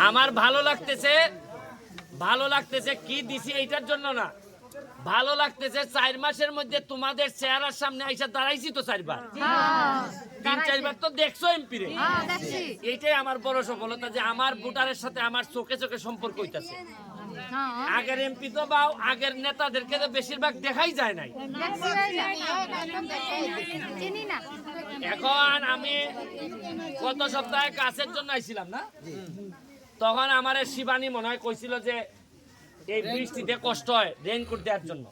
আমার ভালো লাগতেছে কি দিছি এইটার জন্য না, ভালো লাগতেছে 4 মাসের মধ্যে তোমাদের চেহারার সামনে আইসা দাঁড়াইছি তো 4বার, 3-4বার তো দেখছো এমপি রে। এইটাই আমার বড় সফলতা যে আমার ভোটারের সাথে আমার চোখে চোখে সম্পর্ক হইতাছে। আগের এমপি তো বাও আগের নেতাদেরকে তো বেশিরভাগ দেখাই যায় নাই। এখন আমি গত সপ্তাহে কাছের জন্য আইছিলাম না, তখন আমার শিবানী মনে হয় কইছিল যে এই বৃষ্টিতে কষ্ট হয় রেইনকোট দেওয়ার জন্য,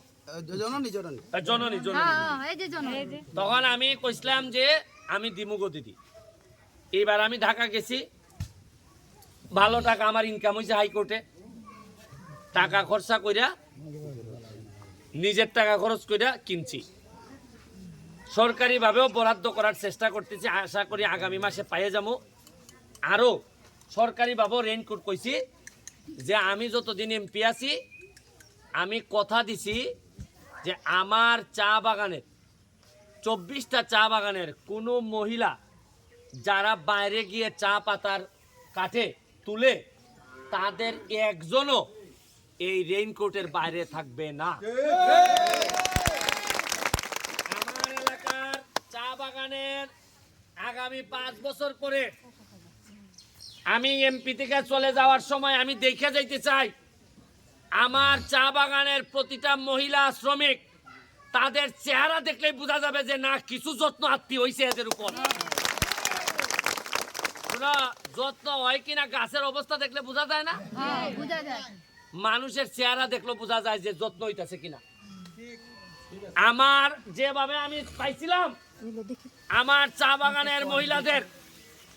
জননী। তখন আমি কইছিলাম যে আমি দিমুগো দিদি। এইবার আমি ঢাকা গেছি, ভালো টাকা আমার ইনকাম হয়েছে হাইকোর্টে, টাকা খরচা কইরা নিজের টাকা খরচ কইরা কিনছি, সরকারিভাবেও বরাদ্দ করার চেষ্টা করতেছি, আশা করি আগামী মাসে পাইয়ে যাবো। আরও সরকারিভাবেও রেইনকোট কইছি যে আমি যতদিন এমপি আছি আমি কথা দিছি যে আমার চা বাগানের 24টা চা বাগানের কোনো মহিলা যারা বাইরে গিয়ে চা পাতার কাঠে তুলে তাদের একজনও এই রেইনকোটের বাইরে থাকবে না। আমার এলাকার চা বাগানের আগামী 5 বছর পরে আমি এমপি থেকে চলে যাওয়ার সময় আমি দেখে যাইতে চাই আমার চা বাগানের প্রতিটা মহিলা শ্রমিক তাদের চেহারা দেখলেই বোঝা যাবে যে না কিছু যত্ন আত্মীয় হয়েছে এদের উপর। যত্ন হয় কিনা গাছের অবস্থা দেখলে বোঝা যায় না, মানুষের চেহারা দেখলে বোঝা যায় যে যত্ন হইতাছে কিনা। আমার যেভাবে আমি পাইছিলাম আমার চা বাগানের মহিলাদের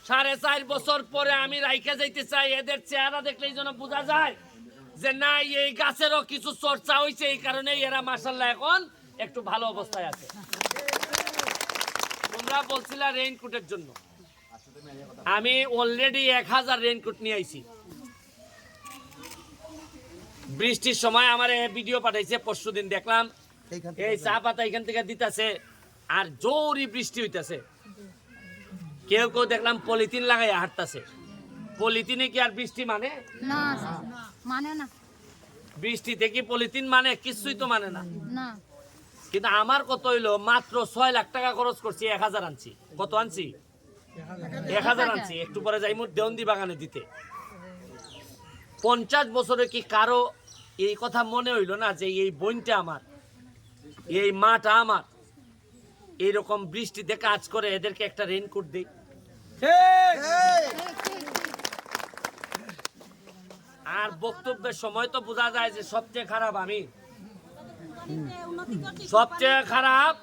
4.5 বছর পরে আমি রাইখা যাইতে চাই, এদের চেহারা দেখলেই যেন বোঝা যায় যে না এই গাছেরও কিছু চর্চা হয়েছে, এই কারণে এরা মাশাআল্লাহ এখন একটু ভালো অবস্থায় আছে। তোমরা বলছিলা রেইনকোটের জন্য, আমি অলরেডি 1000 রেইনকোট নিয়ে আইছি। বৃষ্টির সময় আমার ভিডিও পাঠাইছে, পরশুদিন দেখলাম এই চা পাতা এখান থেকে দিতেছে আর জোরই বৃষ্টি হইতাছে। কেউ কেউ দেখলাম পলিথিন লাগাইয়া হাঁটতেছে। পলিথিনে কি আর বৃষ্টি মানে না? মানে না। বৃষ্টিতে কি পলিথিন মানে? কিছুই তো মানে না। কিন্তু আমার কত হইলো মাত্র 6 লাখ টাকা খরচ করছি, 1000 আনছি। কত আনছি? 1000 আনছি। একটু পরে যাই মোট দেওন্দি বাগানে দিতে। 50 বছরে কি কারো এই কথা মনে হইল না যে এই বইনটা আমার, এই মাটা আমার, এইরকম বৃষ্টিতে কাজ করে এদেরকে একটা রেইনকোট দেই? আর বক্তব্যের সময় তো বোঝা যায় যে সবচেয়ে খারাপ আমি, সবচেয়ে খারাপ